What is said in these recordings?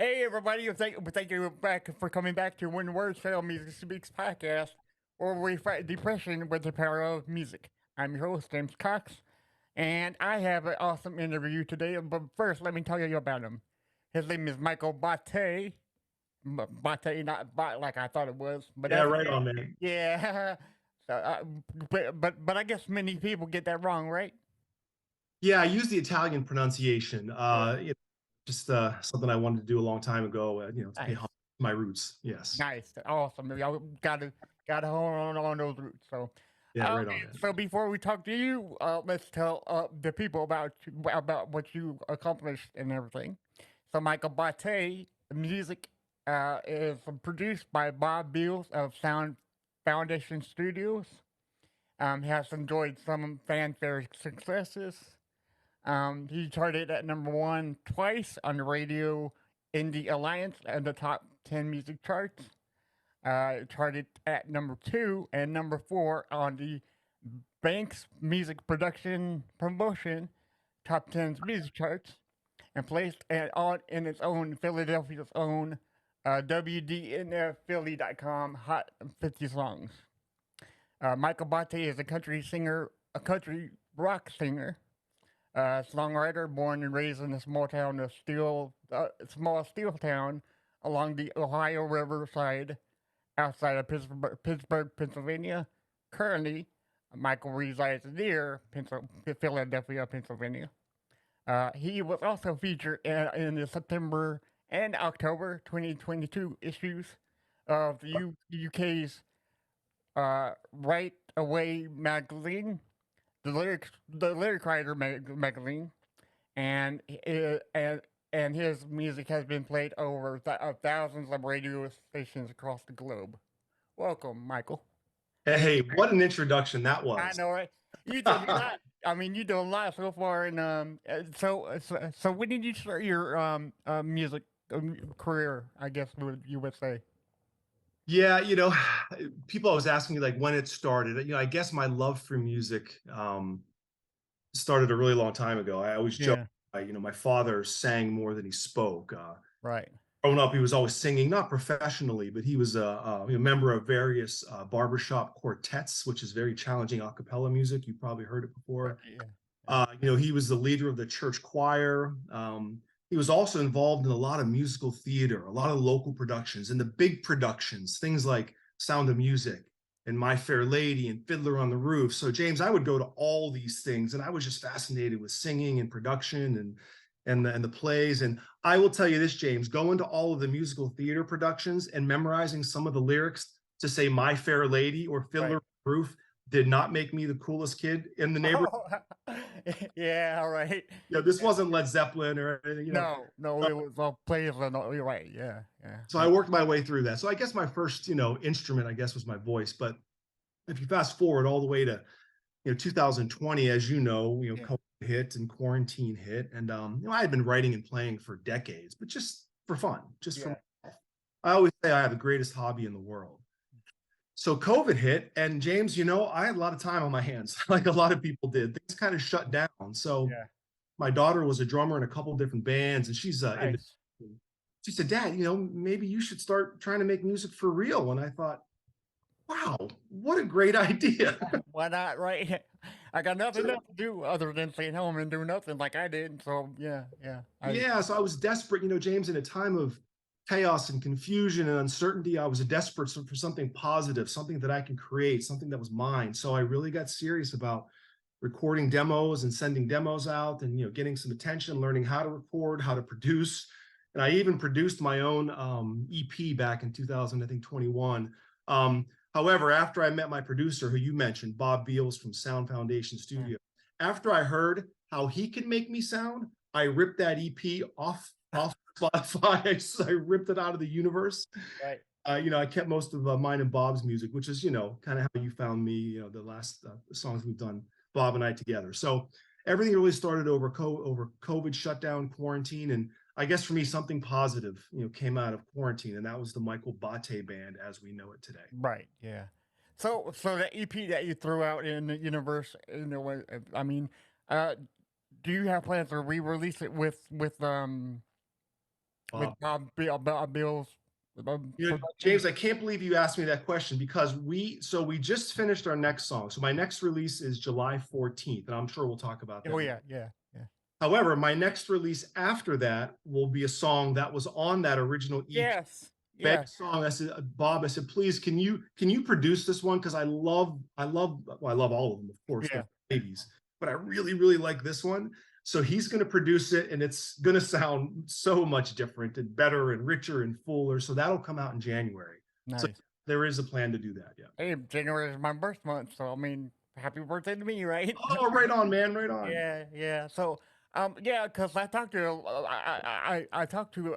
Hey everybody, thank you back for coming back to When Words Fail Music Speaks podcast, where we fight depression with the power of music. I'm your host, James Cox, and I have an awesome interview today. But first, let me tell you about him. His name is Michael Botte. Botte, not bot like I thought it was, but Yeah, that's right okay. on, man. Yeah. so, but I guess many people get that wrong, right? Yeah, I use the Italian pronunciation. Yeah. Just something I wanted to do a long time ago. To pay homage Nice. to my roots. Yes. Nice, awesome. Y'all gotta hold on those roots. So, Yeah, right on, man. so before we talk to you, let's tell the people about what you accomplished and everything. So, Michael Bate music is produced by Bob Beals of Sound Foundation Studios. Has enjoyed some fanfare successes. He charted at number one twice on the Radio Indie Alliance and the top 10 music charts. Charted at number two and number four on the Banks Music Production Promotion Top 10 music charts, and placed on in its own Philadelphia's own WDNFphilly.com Hot 50 Songs. Michael Bate is a country singer, a country rock singer, songwriter, born and raised in a small steel town along the Ohio River side outside of Pittsburgh, Pennsylvania. Currently, Michael resides near Philadelphia, Pennsylvania. He was also featured in the September and October 2022 issues of the UK's Right Away magazine, the Lyric Writer magazine, and and his music has been played over thousands of radio stations across the globe. Welcome, Michael. Hey, what an introduction that I was. know, right? You did a lot. I mean, you do a lot so far, and so when did you start your music career? I guess you would say. Yeah, people always asking me like when it started. I guess my love for music started a really long time ago. I always joke, Yeah. my father sang more than he spoke. Right. Growing up, he was always singing, not professionally, but he was a member of various barbershop quartets, which is very challenging a cappella music. You probably heard it Right. before. Yeah. Yeah. He was the leader of the church choir. He was also involved in a lot of musical theater, a lot of local productions, and the big productions, things like Sound of Music and My Fair Lady and Fiddler on the Roof. So, James, I would go to all these things, and I was just fascinated with singing and production and the plays. And I will tell you this, James, going to all of the musical theater productions and memorizing some of the lyrics to say My Fair Lady or Fiddler Right. on the Roof did not make me the coolest kid in the neighborhood. Oh, yeah. All right. This wasn't Led Zeppelin or anything. No, no, it was all plays and all. You're right. Yeah. Yeah. So I worked my way through that. So I guess my first, instrument, I guess, was my voice. But if you fast forward all the way to 2020, as Yeah. COVID hit and quarantine hit, and I had been writing and playing for decades, but just for fun, just for Yeah. myself. I always say I have the greatest hobby in the world. So COVID hit, and James, I had a lot of time on my hands, like a lot of people did. Things kind of shut down. So Yeah. my daughter was a drummer in a couple different bands, and she's in. Nice. She said, "Dad, maybe you should start trying to make music for real." And I thought, wow, what a great idea. Why not? Right. I got nothing else to do other than stay at home and do nothing like I did. So yeah. Yeah. Yeah, so I was desperate, James, in a time of chaos and confusion and uncertainty. I was desperate for something positive, something that I can create, something that was mine. So I really got serious about recording demos and sending demos out and getting some attention, learning how to record, how to produce. And I even produced my own EP back in 2000, I think 21. However, after I met my producer, who you mentioned, Bob Beals from Sound Foundation Mm. Studio, after I heard how he can make me sound, I ripped that EP off Spotify. I ripped it out of the universe. Right. I kept most of mine and Bob's music, which is kind of how you found me. The last songs we've done, Bob and I together. So everything really started over COVID shutdown, quarantine, and I guess for me something positive, came out of quarantine, and that was the Michael Bate Band as we know it today. Right. Yeah. So the EP that you threw out in the universe, I mean, uh, do you have plans to re-release it with Bob. Bob Bill's production. James, I can't believe you asked me that question because we just finished our next song. So my next release is July 14th, and I'm sure we'll talk about Oh that. yeah, yeah, yeah. However, my next release after that will be a song that was on that original EP. Yes, Meg yeah, song. I said, Bob, I said, please, can you produce this one? Because I love all of them, of course, they're yeah. babies, but I really, really like this one. So he's going to produce it, and it's going to sound so much different and better and richer and fuller. So that'll come out in January. So Nice. there is a plan to do that. Yeah. Hey, January is my birth month, so I mean, happy birthday to me, right? Oh, right on, man, right on. Yeah, yeah. So, yeah, because I talked to I talked to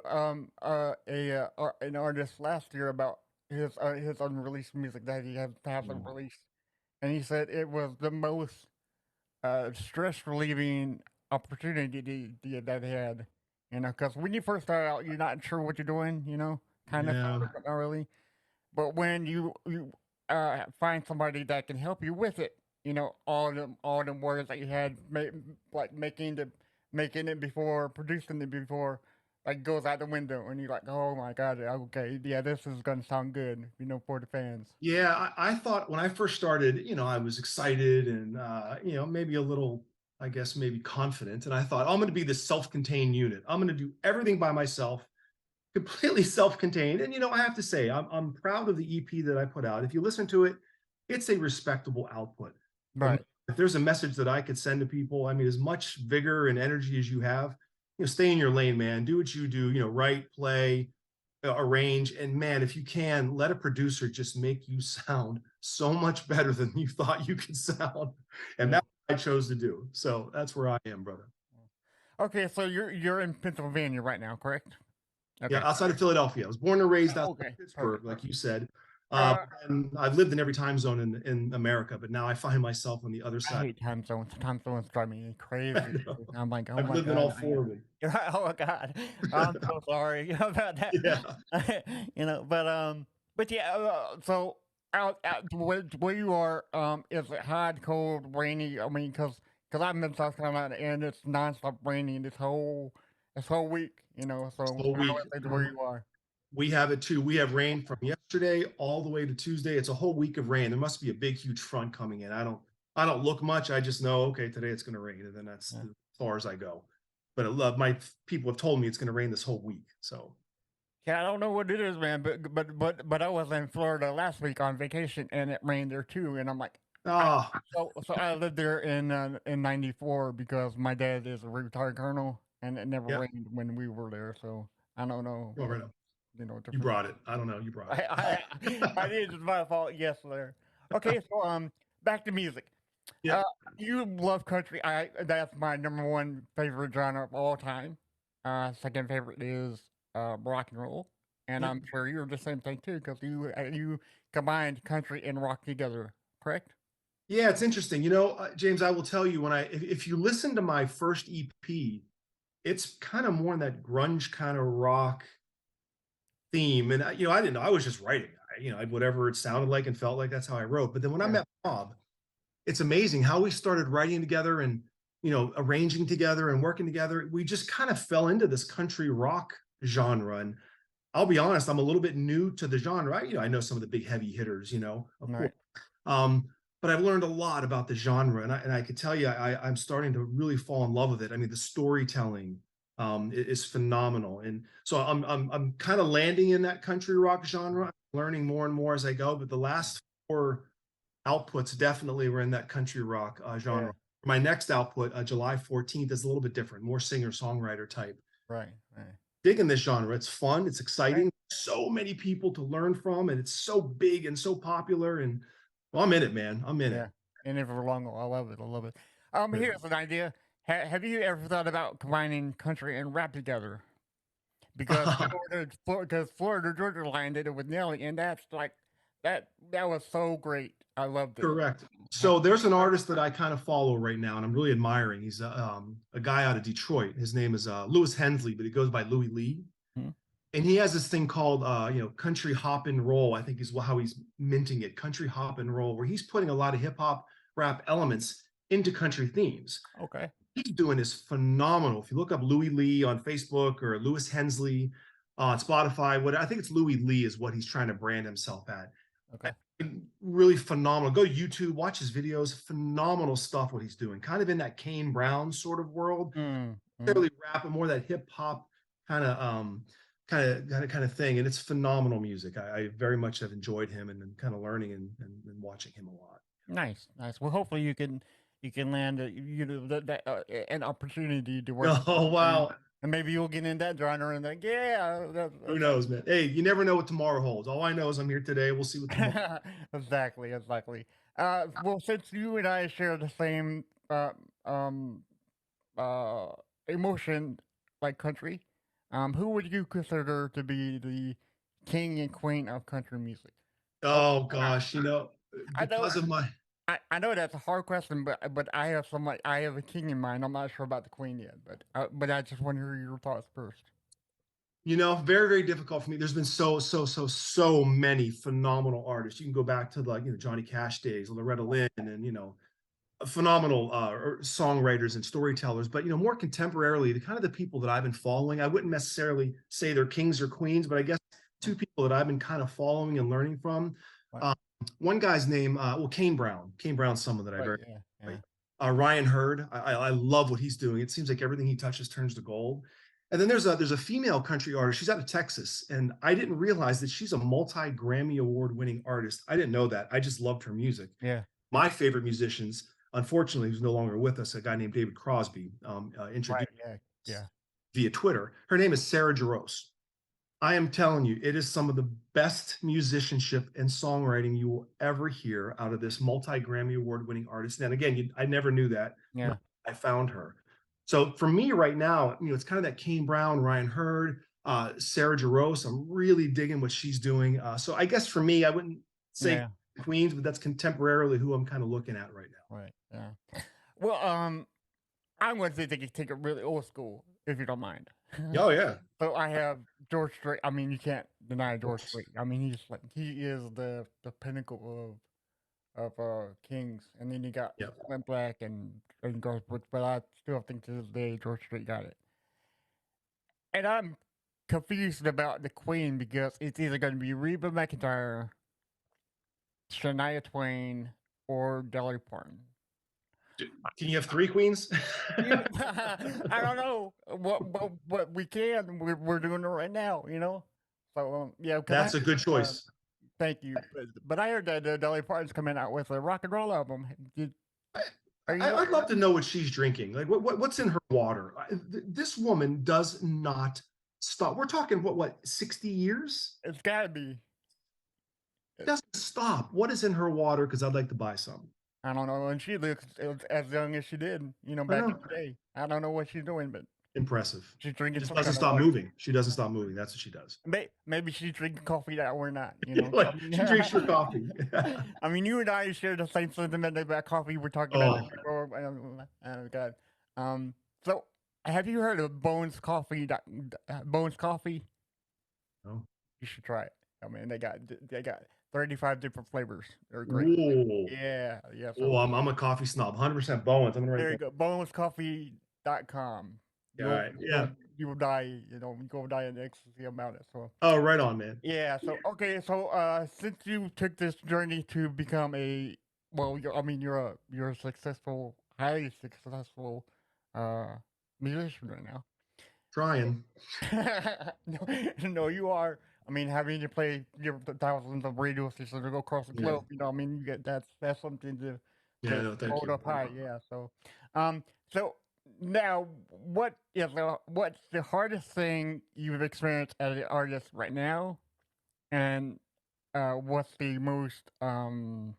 an artist last year about his unreleased music that he hasn't Mm. released, and he said it was the most stress relieving opportunity that he had. You know, because when you first start out, you're not sure what you're doing. You know, kind of, Yeah. but not really. But when you find somebody that can help you with it, you know, all them words that you had, like making it before, producing it before, like goes out the window, and you're like, oh my god, okay, yeah, this is gonna sound good, you know, for the fans. Yeah, I thought when I first started, I was excited and maybe a little, I guess maybe confident. And I thought, I'm going to be this self-contained unit. I'm going to do everything by myself, completely self-contained. And I have to say, I'm proud of the EP that I put out. If you listen to it, it's a respectable output. But Right. if there's a message that I could send to people, I mean, as much vigor and energy as you have, stay in your lane, man. Do what you do. Write, play, arrange, and man, if you can, let a producer just make you sound so much better than you thought you could sound. And Yeah. that's what I chose to do. So that's where I am, brother. Okay, so you're in Pennsylvania right now, correct? Yeah, Okay. outside of Philadelphia. I was born and raised outside of Okay. Pittsburgh, Perfect. like Perfect. you said. Uh, And I've lived in every time zone in America, but now I find myself on the other I side. hate time zones. Time zones drive me I crazy. know. I'm like, oh I've my lived in god, all four of them. oh my god, I'm so sorry about that. Yeah. You know, but yeah. So out where you are, is it hot, cold, rainy? I mean, because I'm in South Carolina and it's nonstop raining this whole week. You know, so So how week. is it where you are? We have it too. We have rain from yesterday all the way to Tuesday. It's a whole week of rain. There must be a big, huge front coming in. I don't look much. I just know, okay, today it's going to rain, and then that's Yeah. as far as I go. But I love my people have told me it's going to rain this whole week. So, Yeah, I don't know what it is, man, but I was in Florida last week on vacation and it rained there too, and I'm like, I, ah, so I lived there in '94 because my dad is a retired colonel, and it never yeah, rained when we were there, so I don't know go what right up. difference. You brought it. I don't know. You brought it. I did, it's my fault. Yes, there. Okay, so back to music. Yeah, Uh, you love country. That's my number one favorite genre of all time. Second favorite is rock and roll, and yeah, I'm sure you're the same thing too, because you combined country and rock together, correct? yeah. It's interesting. James, I will tell you if you listen to my first EP, it's kind of more in that grunge kind of rock theme. And I didn't know. I was just writing. Whatever it sounded like and felt like, that's how I wrote. But then when I Yeah, met Bob, it's amazing how we started writing together and arranging together and working together. We just kind of fell into this country rock genre. And I'll be honest, I'm a little bit new to the genre. I know some of the big heavy hitters, of course. right. Um, but I've learned a lot about the genre, and I could tell you, I'm starting to really fall in love with it. I mean, the storytelling is phenomenal, and so I'm kind of landing in that country rock genre, learning more and more as I go. But the last four outputs definitely were in that country rock Yeah, genre. My next output, July 14th, is a little bit different, more singer songwriter type. right, right, Digging this genre. It's fun. It's right. exciting. So many people to learn from, and it's so big and so popular. And well, I'm in it, man. I'm in it. Yeah, and if for long, I love it. I love it. Right Here's an idea. Have you ever thought about combining country and rap together? Because on. Florida Georgia Line did it with Nelly, and that's like that was so great. I loved it. Correct. Ha- So there's an artist that I kind of follow right now, and I'm really admiring. He's a guy out of Detroit. His name is Lewis Hensley, but he goes by Louis Lee. Hmm? And he has this thing called country hop and roll. I think is how he's minting it, country hop and roll, where he's putting a lot of hip hop rap elements into country themes. Okay. he's doing is phenomenal. If you look up Louis Lee on Facebook or Lewis Hensley on Spotify, what I think it's Louis Lee is what he's trying to brand himself at. Okay. Really phenomenal. Go YouTube, watch his videos. Phenomenal stuff. What he's doing, kind of in that Kane Brown sort of world. Mm, mm. Fairly rap, but more that hip hop kind of thing. And it's phenomenal music. I very much have enjoyed him and kind of learning and watching him a lot. Nice, nice. Well, hopefully you can land an opportunity to work with Oh him, wow. and maybe you'll get in that genre and like, yeah, Who knows, man? Hey, you never know what tomorrow holds. All I know is I'm here today. We'll see what tomorrow. exactly, exactly. Well, since you and I share the same um uh emotion like country, who would you consider to be the king and queen of country music? Oh, Oh I, gosh, I know because of my I know that's a hard question, but I have I have a king in mind. I'm not sure about the queen yet, but I just want to hear your thoughts first. very, very difficult for me. There's been so many phenomenal artists. You can go back to like, Johnny Cash days, Loretta Lynn, and, phenomenal songwriters and storytellers. But, more contemporarily, the kind of the people that I've been following, I wouldn't necessarily say they're kings or queens, but I guess two people that I've been kind of following and learning from. Right, Um, One guy's name, Kane Brown. Kane Brown's someone that I right, very yeah, like. yeah, Ryan Hurd, I love what he's doing. It seems like everything he touches turns to gold. And then there's a female country artist. She's out of Texas, and I didn't realize that she's a multi Grammy award winning artist. I didn't know that. I just loved her music. yeah, My favorite musicians, unfortunately, who's no longer with us, a guy named David Crosby, right, introduced yeah, yeah, via Twitter. Her name is Sarah Jaros. I am telling you, it is some of the best musicianship and songwriting you will ever hear out of this multi Grammy award winning artist. And again, I never knew that. yeah, I found her. So for me right now, it's kind of that Kane Brown, Ryan Hurd, Sarah Jaros. I'm really digging what she's doing. So I guess for me, I wouldn't say yeah, Queens, but that's contemporarily who I'm kind of looking at right now. right, yeah. Well, I'm going to take it really old school, if you don't mind. Oh yeah. So I have George Strait. I mean, you can't deny George Strait. I mean, he is the pinnacle of kings, and then you got Yeah. Clint Black and Garth Brooks, but I still think to this day George Strait got it. And I'm confused about the Queen because it's either going to be Reba McEntire, Shania Twain, or Dolly Parton. Can you have three queens? I don't know what we can. We're doing it right now, you know. So yeah, because I That's a good choice. thank you, but I heard that Dolly Parton's coming out with a rock and roll album. I, Are you? I'd love to know what she's drinking. Like what's in her water? This woman does not stop. We're talking what 60 years? It's got to be. Doesn't stop. What is in her water? Because I'd like to buy some. I don't know, and she looks as young as she did, you know, I back in know. the day. I don't know what she's doing, but Impressive. she's She drinking just some doesn't kind of stop water. moving. She doesn't stop moving. That's what she does. Maybe she's drinking coffee that we're not, you know. I Like mean, she drinks her coffee. I mean, you and I share the same sentiment about coffee. We're talking about Oh that before. Oh God. So have you heard of Bones Coffee? Bones Coffee? no. You should try it. I mean, they got 35 different flavors. They're great. Whoa. Yeah, yeah. Oh, So I'm a coffee snob. 100% Bowens. I'm gonna there write you that. go. Bonescoffee.com. All right. Yeah. You will die. You know, you will die in ecstasy about it. So Oh, right on, man. yeah. So okay. So since you took this journey to become a I mean, you're a successful, highly successful uh musician right now. Trying. no, no, you are. I mean, having to play your thousands of radio stations to go across the Yeah. globe, you know, I mean, you get that's something Yeah. to No, thank hold you. up high. Yeah. Um, so now, what's the hardest thing you've experienced as an artist right now, and what's the most um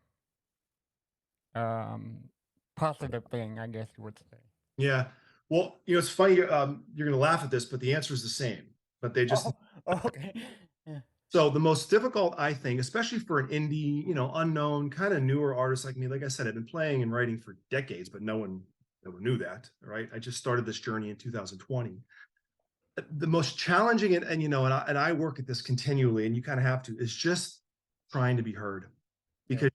positive thing, I guess you would say? Yeah. Well, it's funny. You're gonna laugh at this, but the answer is the same. But they just Oh, okay. Yeah. so the most difficult, I think, especially for an indie, unknown, kind of newer artist like me. Like I said, I've been playing and writing for decades, but no one ever knew that. Right? I just started this journey in 2020. The most challenging, and I work at this continually, and you kind of have to, is just trying to be heard, Yeah. because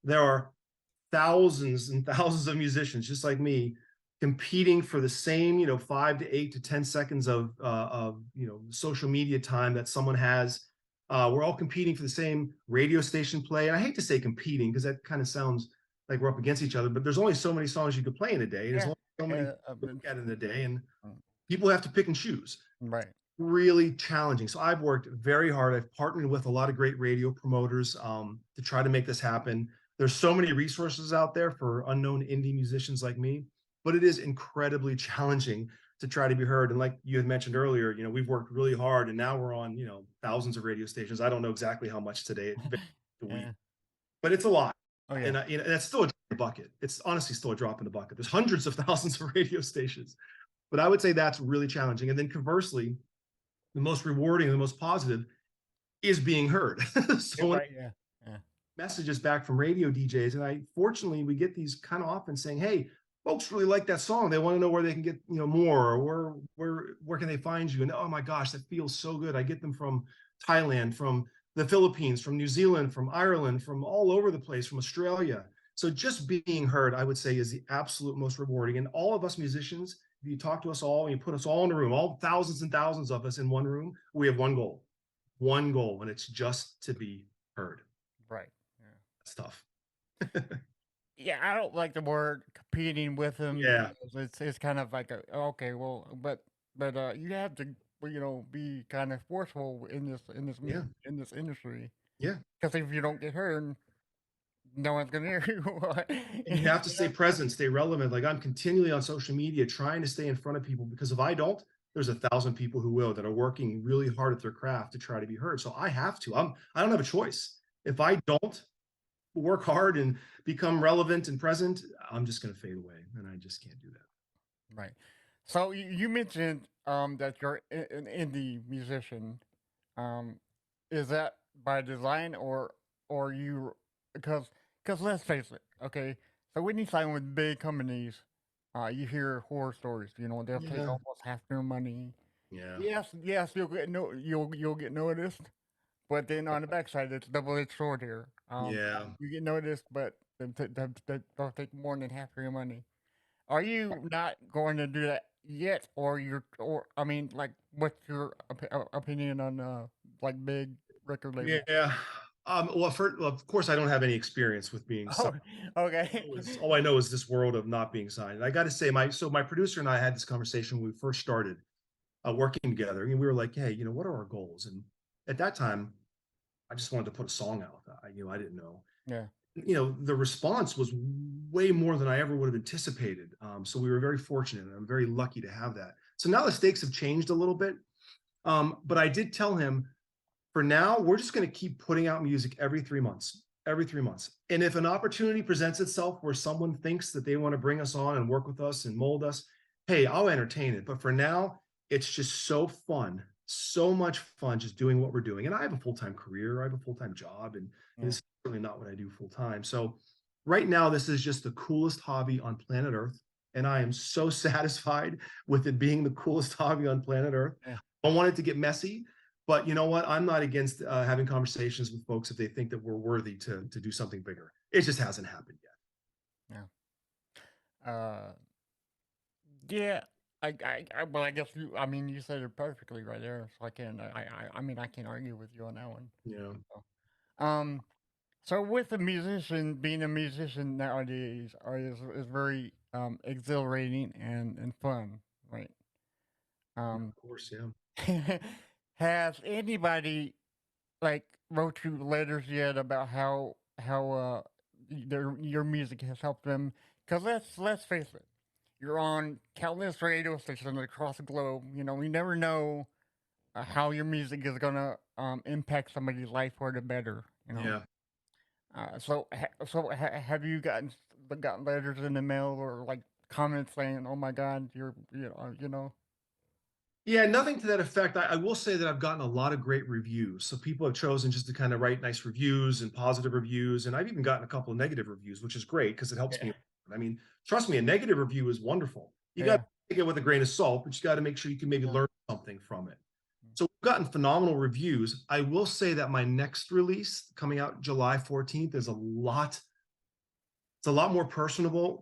there are thousands and thousands of musicians just like me competing for the same, 5 to 8 to 10 seconds of social media time that someone has. We're all competing for the same radio station play. And I hate to say competing because that kind of sounds like we're up against each other, but there's only so many songs you could play in a day. There's Yeah. only so many to look It's, at in a day, and mm, people have to pick and choose. right. Really challenging. So I've worked very hard. I've partnered with a lot of great radio promoters to try to make this happen. There's so many resources out there for unknown indie musicians like me, but it is incredibly challenging to try to be heard. And like you had mentioned earlier, we've worked really hard, and now we're on, thousands of radio stations. I don't know exactly how much today, it varies a week, Yeah. but it's a lot. Oh yeah. And, that's still a drop in the bucket. It's honestly still a drop in the bucket. There's hundreds of thousands of radio stations, but I would say that's really challenging. And then conversely, the most rewarding, the most positive is being heard. You're So when right. Yeah. Yeah. messages back from radio DJs, and I fortunately we get these kind of often saying, "Hey, folks really like that song. They want to know where they can get more, or where can they find you?" And oh my gosh, that feels so good. I get them from Thailand, from the Philippines, from New Zealand, from Ireland, from all over the place, from Australia. So just being heard, I would say, is the absolute most rewarding. And all of us musicians, if you talk to us all and you put us all in a room, all thousands and thousands of us in one room, we have one goal, and it's just to be heard. Right. Yeah. That's tough. Yeah, I don't like the word competing with him Yeah, because it's kind of like a okay, well, but you have to be kind of forceful in yeah, in this industry yeah. because if you don't get heard, no one's gonna hear you. And you have to You stay know? present, stay relevant. Like I'm continually on social media trying to stay in front of people because if I don't, there's 1,000 people who will that are working really hard at their craft to try to be heard. So I have to. I don't have a choice. If I don't work hard and become relevant and present, I'm just going to fade away, and I just can't do that. Right. So you mentioned that you're an indie musician. Um, is that by design or you because let's face it, okay. So when you sign with big companies, you hear horror stories. You know they'll take Yeah, almost half your money. yeah, Yes, you'll get noticed, but then on the backside, it's double-edged sword here. yeah. You get noticed, but they'll take more than half of your money. Are you not going to do that yet, or I mean, like, what's your opinion on like big record labels? Yeah. Well, of course, I don't have any experience with being signed. Oh, okay. All I know is this world of not being signed. And I got to say, my producer and I had this conversation when we first started working together, and we were like, "Hey, what are our goals?" And at that time, I just wanted to put a song out. I didn't know. Yeah, The response was way more than I ever would have anticipated. So we were very fortunate, and I'm very lucky to have that. So now the stakes have changed a little bit. But I did tell him for now, we're just going to keep putting out music every 3 months. And if an opportunity presents itself where someone thinks that they want to bring us on and work with us and mold us, hey, I'll entertain it. But for now, it's just so fun, so much fun just doing what we're doing. And I have a full time career, I have a full time job, and yeah, this is certainly not what I do full time. So right now, this is just the coolest hobby on planet Earth. And I am so satisfied with it being the coolest hobby on planet Earth. yeah, I want it to get messy, but you know what? I'm not against having conversations with folks if they think that we're worthy to do something bigger. It just hasn't happened yet. yeah. Uh, yeah. Well, I guess I mean, you said it perfectly right there. So I mean, I can't argue with you on that one. You know, So, so with a musician, being a musician nowadays is very exhilarating and fun, right? yeah, Um, of course, yeah. has anybody like wrote you letters yet about how your music has helped them? Because let's face it, you're on countless radio stations across the globe. You know, you never know how your music is gonna impact somebody's life for the better. You know. Yeah. Have you gotten letters in the mail or like comments saying, "Oh my God, you know." Yeah, nothing to that effect. I will say that I've gotten a lot of great reviews. So people have chosen just to kind of write nice reviews and positive reviews. And I've even gotten a couple of negative reviews, which is great because it helps me. Yeah, I mean, trust me, a negative review is wonderful. You got to yeah, take it with a grain of salt, but you got to make sure you can maybe yeah. learn something from it. So we've gotten phenomenal reviews. I will say that my next release coming out July 14th is a lot It's a lot more personal,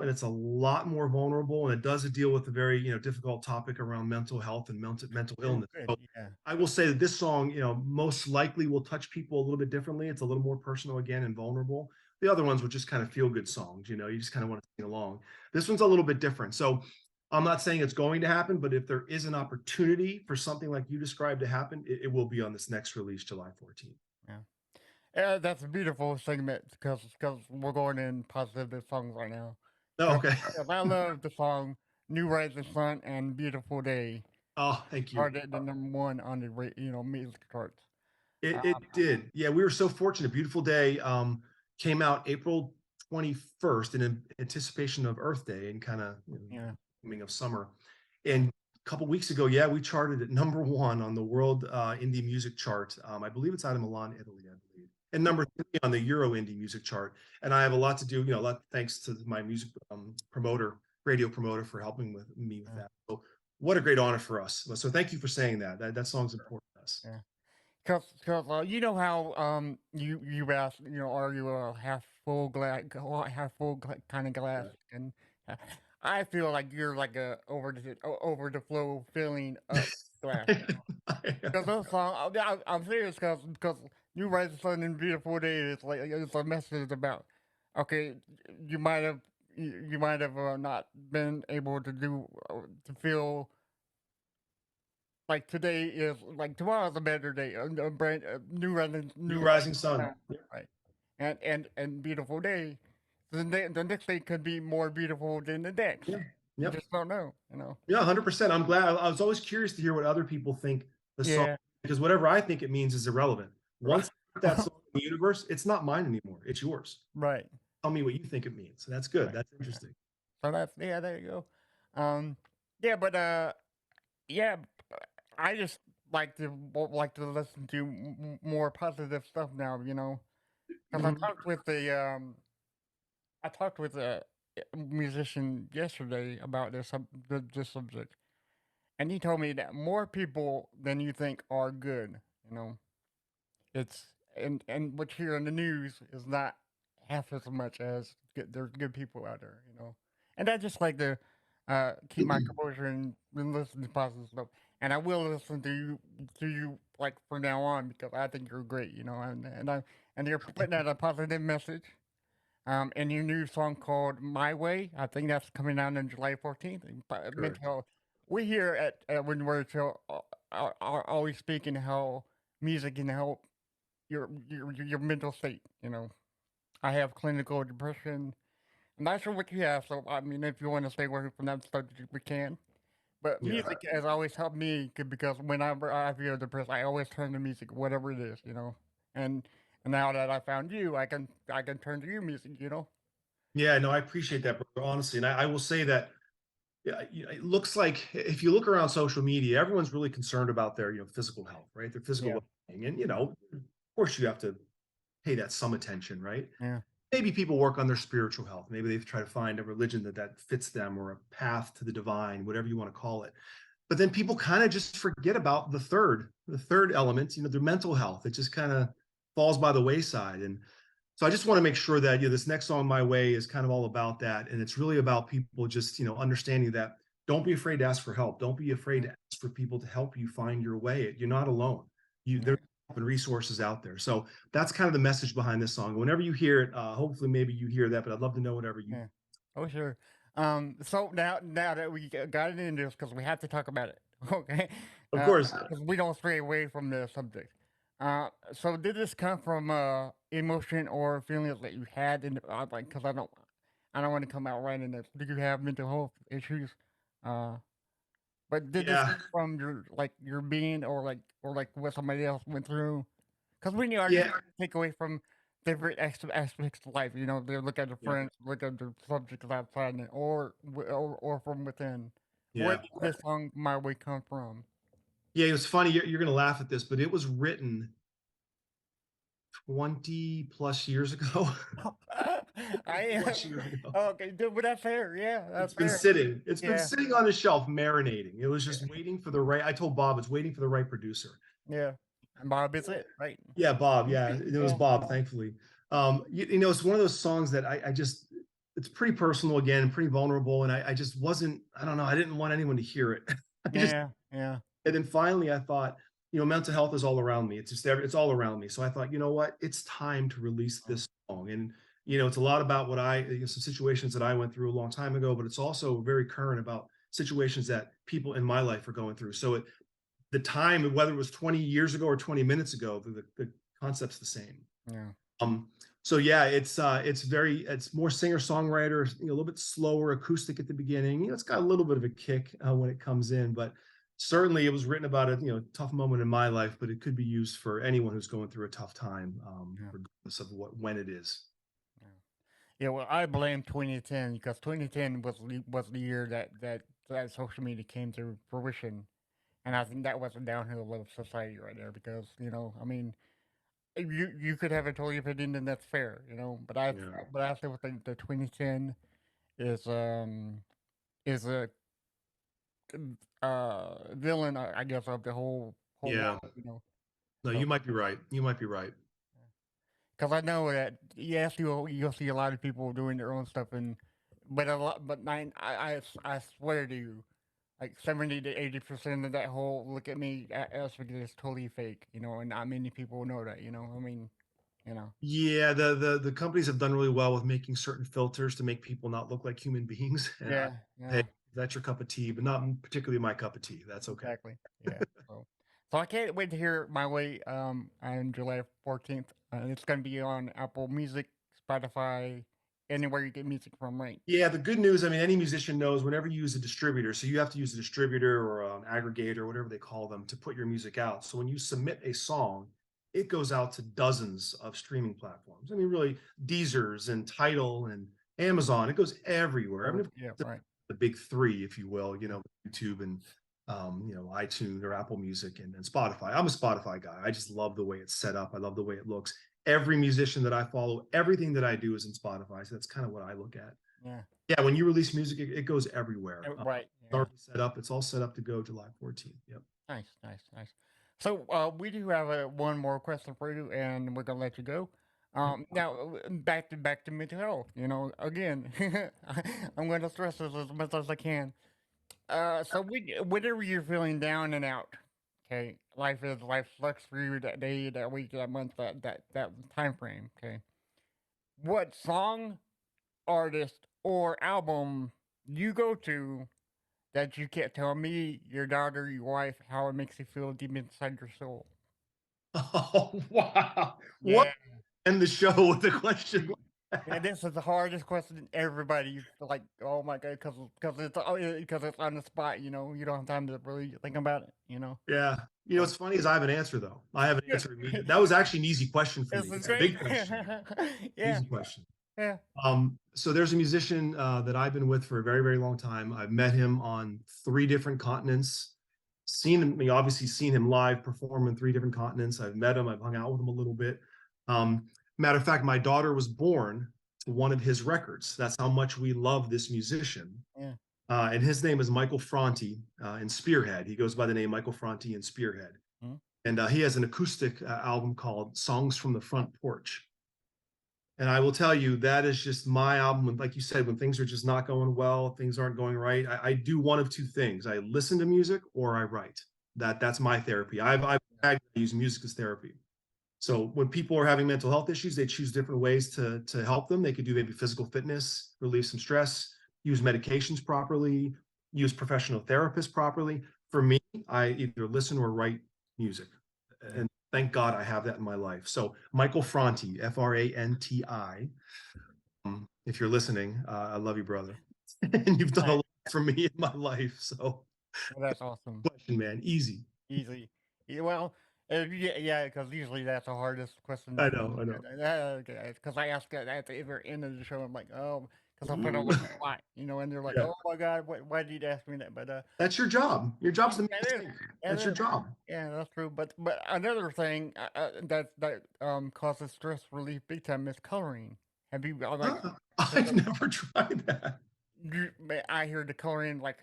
and it's a lot more vulnerable, and it does deal with a very difficult topic around mental health and mental Oh, illness. good. So Yeah. I will say that this song, most likely will touch people a little bit differently. It's a little more personal again and vulnerable. The other ones were just kind of feel good songs. You just kind of want to sing along. This one's a little bit different. So I'm not saying it's going to happen, but if there is an opportunity for something like you described to happen, it will be on this next release, July 14th. Yeah. That's a beautiful segment because we're going in positive songs right now. Oh, okay. Because I love the song "New Rising Sun" and "Beautiful Day." Oh, thank you. Charted the number one on the music charts. It did. Yeah, we were so fortunate. Beautiful Day came out April 21st in anticipation of Earth Day and kind of Yeah. coming of summer. Yeah. And a couple weeks ago, yeah, we charted at number one on the world indie music chart. I believe it's out of Milan, Italy, I believe, and number three on the Euro indie music chart. And I have a lot to do, a lot thanks to my music promoter, radio promoter, for helping with me with Yeah. that. So what a great honor for us. So thank you for saying that. That song's important to us. Yeah. Cause you know how you asked, are you a half full glass, half full kind of glass? And uh, I feel like you're like a over the flow filling up glass. Because those songs, I'm serious. Because "New Rising Sun" and "Beautiful Day" is like it's a message about, okay, you might have you might have not been able to to feel like today is like tomorrow's a better day, a brand New new Rising rising Sun. sun, right? And beautiful day. The next day could be more beautiful than the next. Yeah. You Yep. just don't know. Yeah, 100%. I'm glad. I was always curious to hear what other people think the song, Yeah, because whatever I think it means is irrelevant. right, Once I put that song in the universe, it's not mine anymore. It's yours. right, Tell me what you think it means. So that's good. right. That's Yeah. interesting. So that's yeah. There you go. Um, yeah, but yeah, I just like to listen to more positive stuff now. Because Mhm. I talked with a musician yesterday about this subject, and he told me that more people than you think are good. You know, it's and what you hear in the news is not half as much as there's good people out there. And I just like to keep my composure and listen to positive stuff. And I will listen to you like from now on because I think you're great. And you're putting out a positive message and your new song called "My Way." I think that's coming out on July 14th. Correct. We here at When We're Chill are always speaking how music can help your mental state. I have clinical depression. I'm not sure what you have, so I mean, if you want to stay away from that stuff, we can. But Yeah. music has always helped me because whenever I feel depressed, I always turn to music, whatever it is. And now that I found you, I can turn to your music. Yeah. No, I appreciate that, brother, honestly. And I will say that, yeah, it looks like if you look around social media, everyone's really concerned about their, physical health, right? Their physical Yeah, well-being. And, of course you have to pay that some attention, right? yeah, Maybe people work on their spiritual health. Maybe they try to find a religion that fits them, or a path to the divine, whatever you want to call it. But then people kind of just forget about the third element, their mental health. It just kind of falls by the wayside. And so I just want to make sure that this next song, My Way, is kind of all about that. And it's really about people just understanding that don't be afraid to ask for help. Don't be afraid yeah, to ask for people to help you find your way. You're not alone. There's resources out there. So that's kind of the message behind this song. Whenever you hear it, hopefully maybe you hear that, but I'd love to know whatever you. yeah. Oh, sure. So now that we got it into this, because we have to talk about it, okay? Of course. Because we don't stray away from the subject. So did this come from emotion or feelings that you had like? Because I don't want to come out right in this. Do you have mental health issues? Uh, but did this Yeah. come from your being or like what somebody else went through? Because when you argue, Yeah. take away from different aspects of life, they look at the Yeah. friends, look at the subjects outside, or from within. Where Yeah. did this song "My Way" come from? Yeah. It was funny. You're going to laugh at this, but it was written 20 plus years ago. I 20 am plus years ago. okay, but that's fair. Yeah, that's It's been fair. sitting. It's been Yeah, sitting on the shelf, marinating. It was yeah, just waiting for the right. I told Bob it's waiting for the right producer. yeah. And Bob is it, right? Yeah, Bob. Yeah, it was Yeah, Bob. Thankfully. It's one of those songs that I just, it's pretty personal again, pretty vulnerable, and I just wasn't, I don't know, I didn't want anyone to hear it. I just, Yeah, yeah, and then finally I thought, mental health is all around me. It's just it's all around me. So I thought, you know what, it's time to release mm, this song. And it's a lot about what some situations that I went through a long time ago, but it's also very current about situations that people in my life are going through. So the time, whether it was 20 years ago or 20 minutes ago, the concept's the same. yeah. Um, so yeah, it's more singer songwriter, a little bit slower acoustic at the beginning. It's got a little bit of a kick when it comes in, but certainly it was written about a tough moment in my life, but it could be used for anyone who's going through a tough time, Yeah. regardless of when it is. Yeah. Yeah, well, I blame 2010 because 2010 was the year that social media came to fruition, and I think that was a downhill of society right there. Because I mean, you could have a totally opinion, and that's fair, Yeah, but I still think the 2010 is is a villain, I guess, of the whole yeah. world, No, so. you might be right. You might be right. Because I know that yes, you'll see a lot of people doing their own stuff, but a lot, but I swear to you, like 70 to 80% of that whole look at me aspect is totally fake, and not many people know that, I mean, you know, Yeah, the companies have done really well with making certain filters to make people not look like human beings. And yeah, hey, yeah, that's your cup of tea, but not particularly my cup of tea. That's okay. exactly, yeah. So I can't wait to hear My Way on July 14th. It's gonna be on Apple Music, Spotify, anywhere you get music from, right? Yeah, the good news, I mean, any musician knows whenever you use a distributor, so you have to use a distributor or an aggregator, whatever they call them, to put your music out. So when you submit a song, it goes out to dozens of streaming platforms. I mean, really, Deezer's and Tidal and Amazon, it goes everywhere. I mean, Yeah, right. the big three, if you will, YouTube and iTunes or Apple Music and Spotify. I'm a Spotify guy. I just love the way it's set up. I love the way it looks. Every musician that I follow, everything that I do is in Spotify. So that's kind of what I look at. Yeah, Yeah, when you release music, it goes everywhere. right. It's Yeah. already set up. It's all set up to go July 14th. Yep. Nice, nice, nice. So we do have one more question for you, and we're gonna let you go. Now back to mental health. Again, I'm going to stress this as much as I can. So whenever you're feeling down and out, okay, life sucks for you that day, that week, that month, that time frame. Okay, what song, artist, or album you go to that you can't tell me, your daughter, your wife, how it makes you feel deep inside your soul? Oh, wow. What? Yeah. End the show with a question. Yeah, this is the hardest question everybody's like, oh my god, because it's on the spot. You don't have time to really think about it. Yeah. So What's funny is I have an answer though. I have an good. answer immediately. That was actually an easy question for me. This is It's a great. big question. Yeah, Easy question. yeah, So there's a musician that I've been with for a very, very long time. I've met him on three different continents. Seen him, obviously seen him live perform in three different continents. I've met him. I've hung out with him a little bit. Matter of fact, my daughter was born to one of his records. That's how much we love this musician. yeah. And his name is Michael Franti in Spearhead. He goes by the name Michael Franti in Spearhead. Mm, And he has an acoustic album called Songs from the Front Porch. And I will tell you, that is just my album. And like you said, when things are just not going well, things aren't going right, I do one of two things. I listen to music or I write. That's my therapy. I've used music as therapy. So when people are having mental health issues, they choose different ways to help them. They could do maybe physical fitness, relieve some stress, use medications properly, use professional therapists properly. For me, I either listen or write music. yeah. And thank God I have that in my life. So Michael Franti, Franti. If you're listening, I love you, brother. And you've done a Nice. lot for me in my life. So Well, that's awesome. question, man, easy. Easy. Yeah, well, yeah, because usually that's the hardest question I for know, me. I know. Okay, because I ask it at the very end of the show. I'm like, oh, because I put them on the spot, and they're like, Yeah. oh my god, why did you ask me that? But That's your job. Your job's yeah, to make that is, mistakes. that That's your is, job. yeah, that's true. But another thing that causes stress relief big time is coloring. Have you like? Because I've never tried that. I hear the coloring like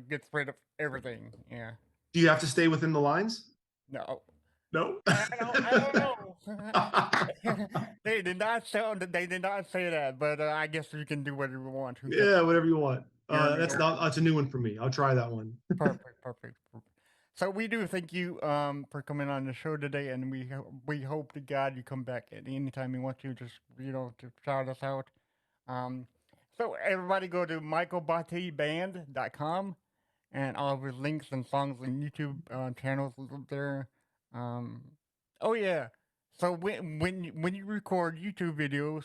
gets rid of everything. Yeah. Do you have to stay within the lines? No. No. I don't know. They They did not say that, but I guess you can do whatever you want. Who cares? Yeah, whatever you want. You're an That's a new one for me. I'll try that one. perfect, perfect. So we do thank you for coming on the show today, and we hope to God you come back at any time you want to. Just to shout us out. Um, so everybody go to michaelbotteband.com and all of his links and songs and YouTube channels is up there. Um, oh yeah. So when you record YouTube videos,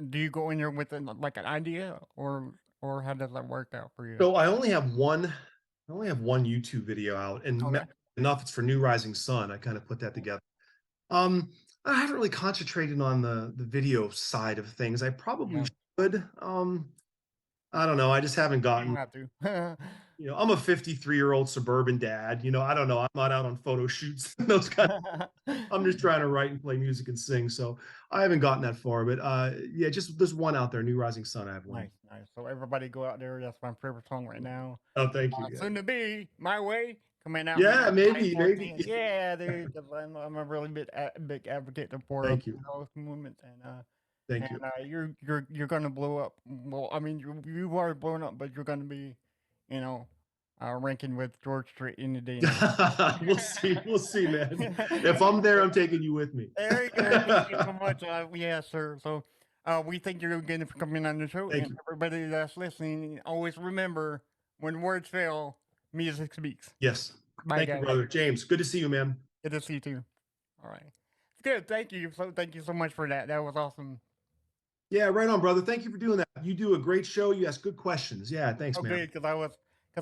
do you go in there with like an idea, or how does that work out for you? So I only have one YouTube video out, and Okay. enough it's for New Rising Sun. I kind of put that together. Um, I haven't really concentrated on the video side of things. I probably Yeah. should. I don't know. I just haven't You don't gotten. have to. I'm a 53-year-old suburban dad. I don't know. I'm not out on photo shoots. Those kind. I'm just trying to write and play music and sing. So I haven't gotten that far. But yeah, just there's one out there, New Rising Sun. I have one. Nice, nice. So everybody go out there. That's my favorite song right now. Oh, thank you. Yeah, Soon to be My Way coming out May yeah, maybe, maybe. 14th. Yeah, dude. 'Cause I'm a really big advocate for Thank you. those movements, and Thank you. you're gonna blow up. Well, I mean you've already blown up, but you're gonna be, you know, ranking with George Strait any day now. We'll see. We'll see, man. If I'm there, I'm taking you with me. There you go. Thank you so much. Yeah, sir. So, we thank you again for coming on the show, Thank and you. everybody that's listening, always remember when words fail, music speaks. Yes. Bye, Thank you, guys. brother. James, good to see you, man. Good to see you too. All right. It's good. Thank you. So, thank you so much for that. That was awesome. Yeah, right on, brother. Thank you for doing that. You do a great show. You ask good questions. Yeah, thanks, Oh, man. good, because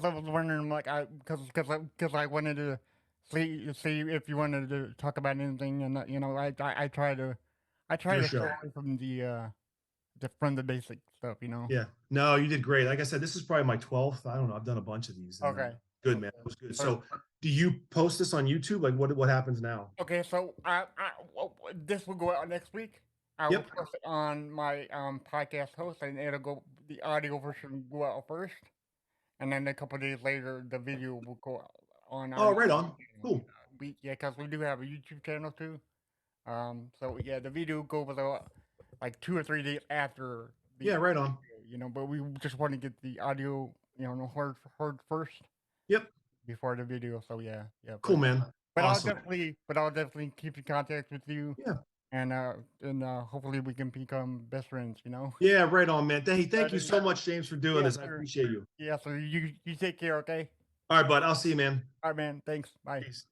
I was wondering, like, because I wanted to see if you wanted to talk about anything, and I try Your to stay show. away from the basic stuff. Yeah. No, you did great. Like I said, this is probably my 12th. I don't know. I've done a bunch of these, and Okay. good, man. Okay. It was good. So So, do you post this on YouTube? Like, what happens now? okay, so this will go out next week. I will Yep. post it on my podcast host, and the audio version will go out first, and then a couple days later, the video will go out on our Oh, right YouTube on. channel. Cool. Because we do have a YouTube channel too. So yeah, the video goes out like 2 or 3 days after the Yeah, right on. video, but we just want to get the audio, heard first Yep. before the video. So yeah, yeah. Cool, man. But Awesome. I'll definitely keep in contact with you, Yeah. and hopefully we can become best friends. Yeah, right on, man. Hey, thank But you so much, James, for doing yeah, this. I sir. appreciate you. Yeah, so you take care, okay? All right, bud. I'll see you, man. All right, man. Thanks. Bye. Peace.